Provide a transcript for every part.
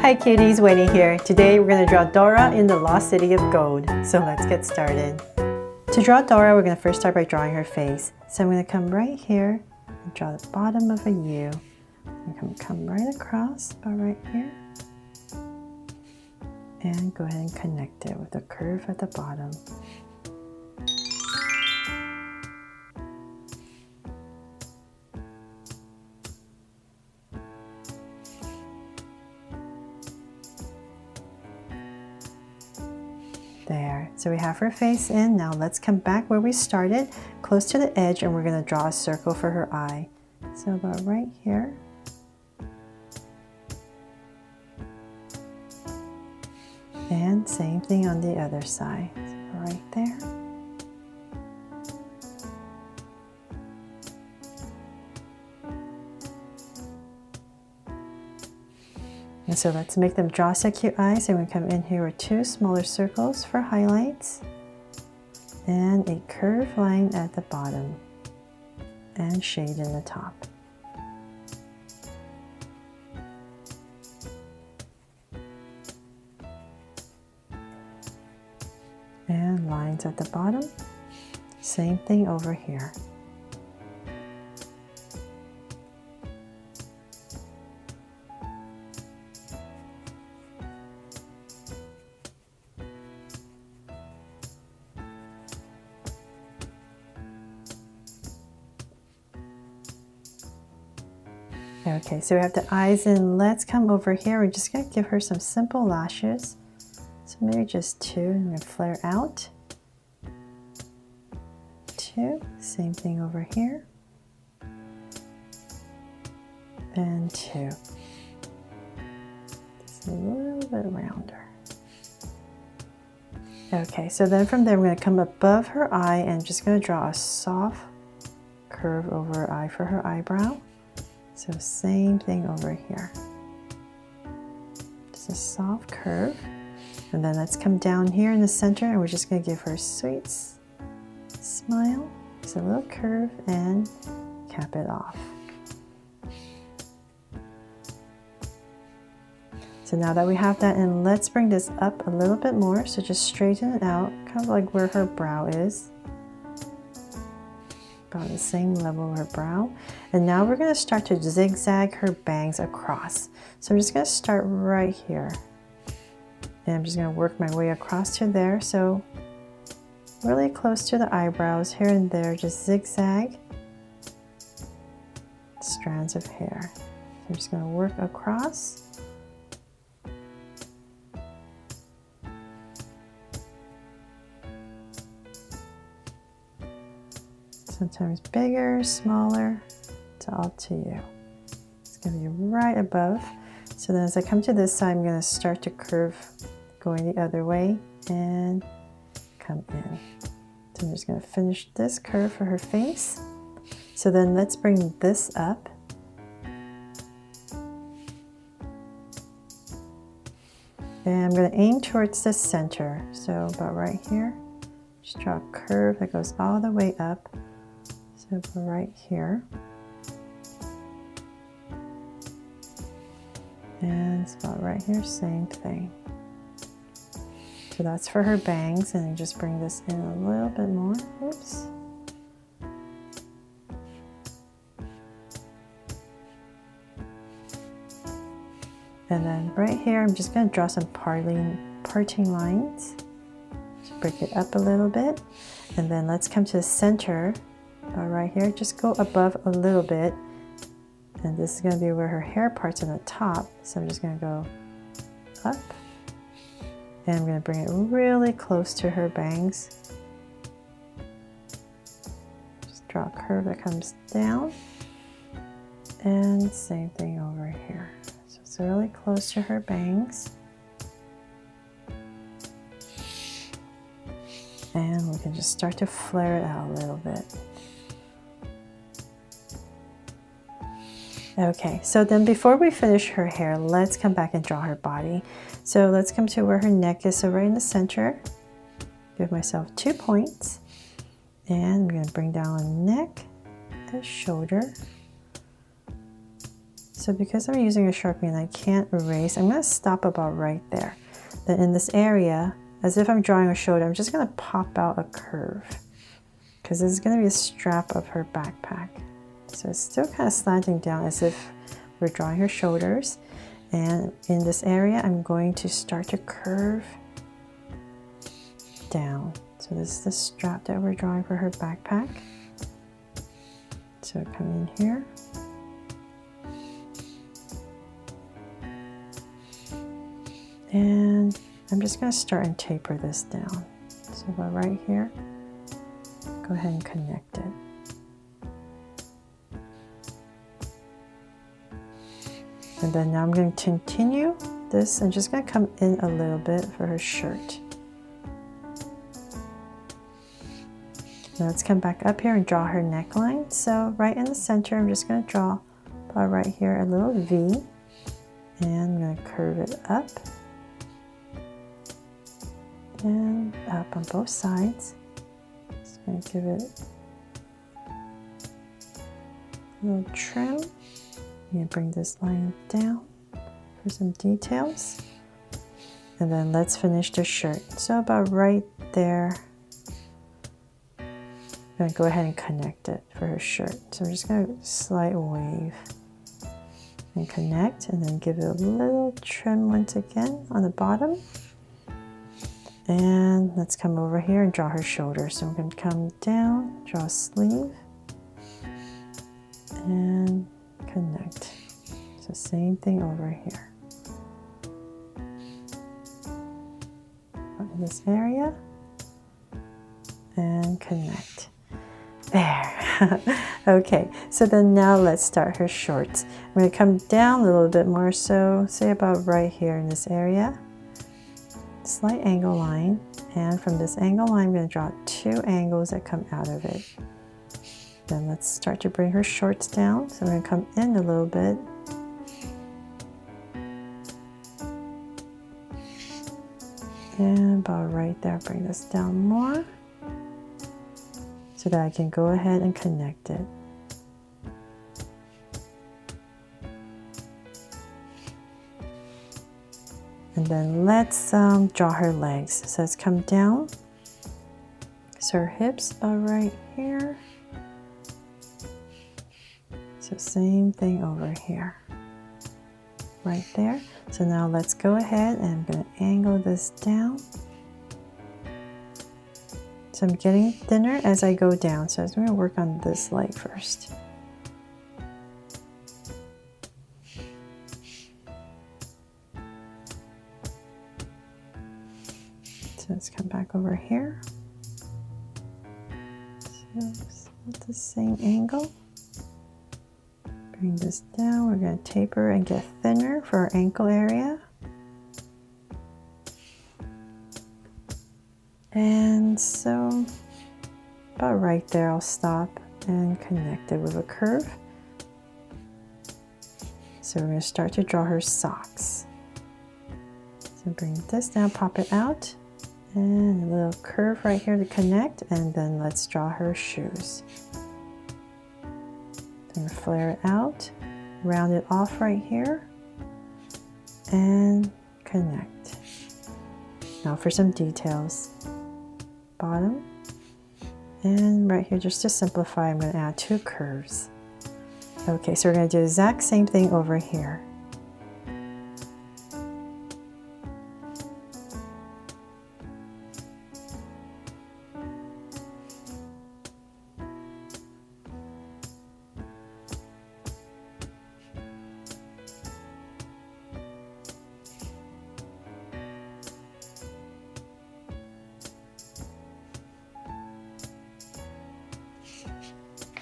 Hi cuties, Winnie here. Today we're going to draw Dora in the Lost City of Gold. So let's get started. To draw Dora, we're going to first start by drawing her face. So I'm going to come right here and draw the bottom of a U. I'm going to come right across, about right here. And go ahead and connect it with a curve at the bottom. There, so we have her face in. Now let's come back where we started, close to the edge, and we're going to draw a circle for her eye. So about right here. And same thing on the other side, so right there. And so let's make them draw so cute eyes. And we come in here with two smaller circles for highlights and a curved line at the bottom and shade in the top. And lines at the bottom. Same thing over here. Okay, so we have the eyes in. Let's come over here. We're just going to give her some simple lashes. So maybe just two, and we're going to flare out. Two, same thing over here. And two. Just a little bit rounder. Okay, so then from there we're going to come above her eye and just going to draw a soft curve over her eye for her eyebrow. So same thing over here. Just a soft curve. And then let's come down here in the center and we're just going to give her a sweet smile. Just a little curve and cap it off. So now that we have that in, let's bring this up a little bit more. So just straighten it out, kind of like where her brow is. About the same level of her brow. And now we're going to start to zigzag her bangs across. So I'm just going to start right here. And I'm just going to work my way across to there. So really close to the eyebrows, here and there, just zigzag strands of hair. So I'm just going to work across. Sometimes bigger, smaller, it's all to you. It's going to be right above. So then as I come to this side, I'm going to start to curve going the other way and come in. So I'm just going to finish this curve for her face. So then let's bring this up. And I'm going to aim towards the center. So about right here, just draw a curve that goes all the way up. So right here. And it's about right here, same thing. So that's for her bangs, and just bring this in a little bit more. Oops. And then right here, I'm just going to draw some parting lines. Just break it up a little bit. And then let's come to the center. Right here, just go above a little bit, and this is going to be where her hair part's on the top, so I'm just going to go up, and I'm going to bring it really close to her bangs. Just draw a curve that comes down, and same thing over here. So it's really close to her bangs. And we can just start to flare it out a little bit. Okay, so then before we finish her hair, let's come back and draw her body. So let's come to where her neck is, so right in the center. Give myself 2 points. And I'm going to bring down neck, the shoulder. So because I'm using a Sharpie and I can't erase, I'm going to stop about right there. Then in this area, as if I'm drawing a shoulder, I'm just going to pop out a curve because this is going to be a strap of her backpack. So it's still kind of slanting down as if we're drawing her shoulders. And in this area, I'm going to start to curve down. So this is the strap that we're drawing for her backpack. So come in here. And I'm just going to start and taper this down. So about right here, go ahead and connect it. And then now I'm going to continue this. I'm just going to come in a little bit for her shirt. Now let's come back up here and draw her neckline. So right in the center, I'm just going to draw about right here a little V. And I'm going to curve it up. And up on both sides. Just going to give it a little trim. I'm going to bring this line down for some details. And then let's finish the shirt. So about right there, I'm going to go ahead and connect it for her shirt. So I'm just going to slight wave and connect, and then give it a little trim once again on the bottom. And let's come over here and draw her shoulder. So I'm going to come down, draw a sleeve, and connect. So same thing over here. In this area, and connect. There. Okay, so then now let's start her shorts. I'm going to come down a little bit more, so say about right here in this area. Slight angle line, and from this angle line I'm going to draw 2 angles that come out of it. Then let's start to bring her shorts down. So I'm going to come in a little bit. And about right there, bring this down more so that I can go ahead and connect it. And then let's draw her legs. So let's come down. So her hips about right here. So same thing over here, right there. So now let's go ahead and I'm going to angle this down. So I'm getting thinner as I go down. So I'm going to work on this leg first. So let's come back over here. So at the same angle. Bring this down. We're going to taper and get thinner for our ankle area. And so about right there, I'll stop and connect it with a curve. So we're going to start to draw her socks. So bring this down, pop it out, and a little curve right here to connect, and then let's draw her shoes. So I'm going to flare it out, round it off right here, and connect. Now for some details. Bottom, and right here, just to simplify, I'm going to add 2 curves. Okay, so we're going to do the exact same thing over here.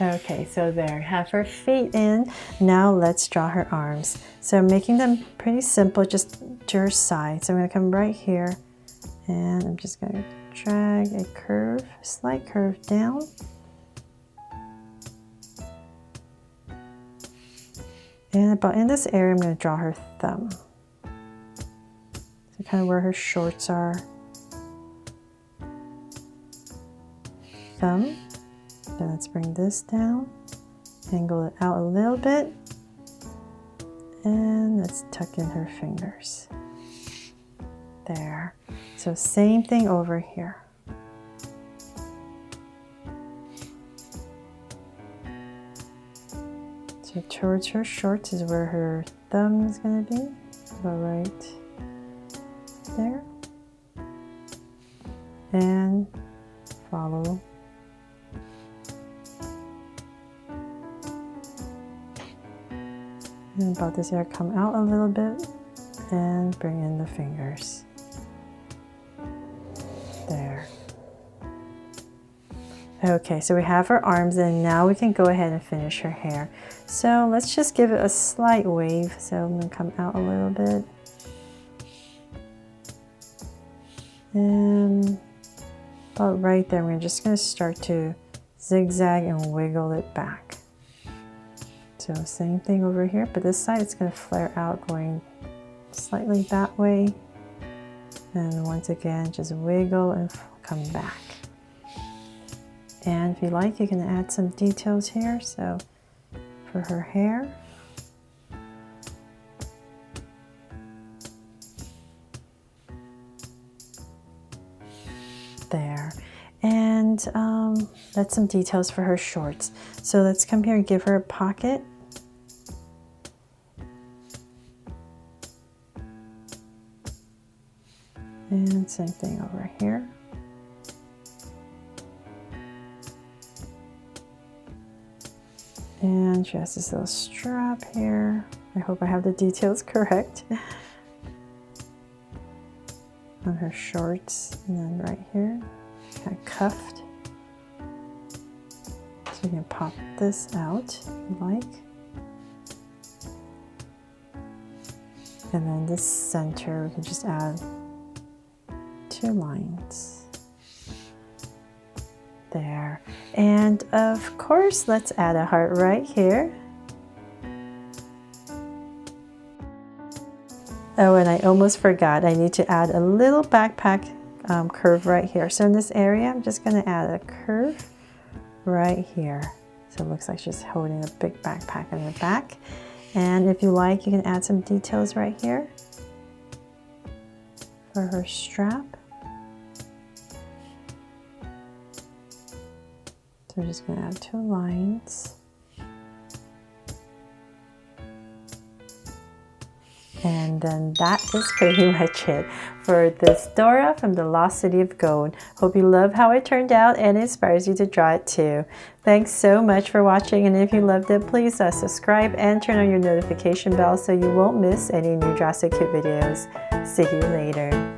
Okay, so there, have her feet in. Now let's draw her arms. So I'm making them pretty simple, just to her side. So I'm going to come right here, and I'm just going to drag a curve, slight curve down. And about in this area, I'm going to draw her thumb. So kind of where her shorts are. Thumb. Then let's bring this down, angle it out a little bit, And let's tuck in her fingers. There. So same thing over here. So towards her shorts is where her thumb is going to be. Go right there. And follow. And about this area, come out a little bit and bring in the fingers. There. Okay, so we have her arms, and now we can go ahead and finish her hair. So let's just give it a slight wave. So I'm going to come out a little bit. And about right there, we're just going to start to zigzag and wiggle it back. So same thing over here, but this side it's going to flare out going slightly that way. And once again, just wiggle and come back. And if you like, you can add some details here. So for her hair, there. And that's some details for her shorts. So let's come here and give her a pocket. And same thing over here. And she has this little strap here. I hope I have the details correct. On her shorts, and then right here, kind of cuffed. So you can pop this out if you like. And then this center, we can just add 2 lines. There. And of course, let's add a heart right here. Oh, and I almost forgot. I need to add a little backpack curve right here. So in this area, I'm just going to add a curve right here. So it looks like she's holding a big backpack in the back. And if you like, you can add some details right here for her strap. So we're just going to add 2 lines. And then that is pretty much it for this Dora from the Lost City of Gold. Hope you love how it turned out and it inspires you to draw it too. Thanks so much for watching, and if you loved it, please subscribe and turn on your notification bell so you won't miss any new Draw So Cute videos. See you later.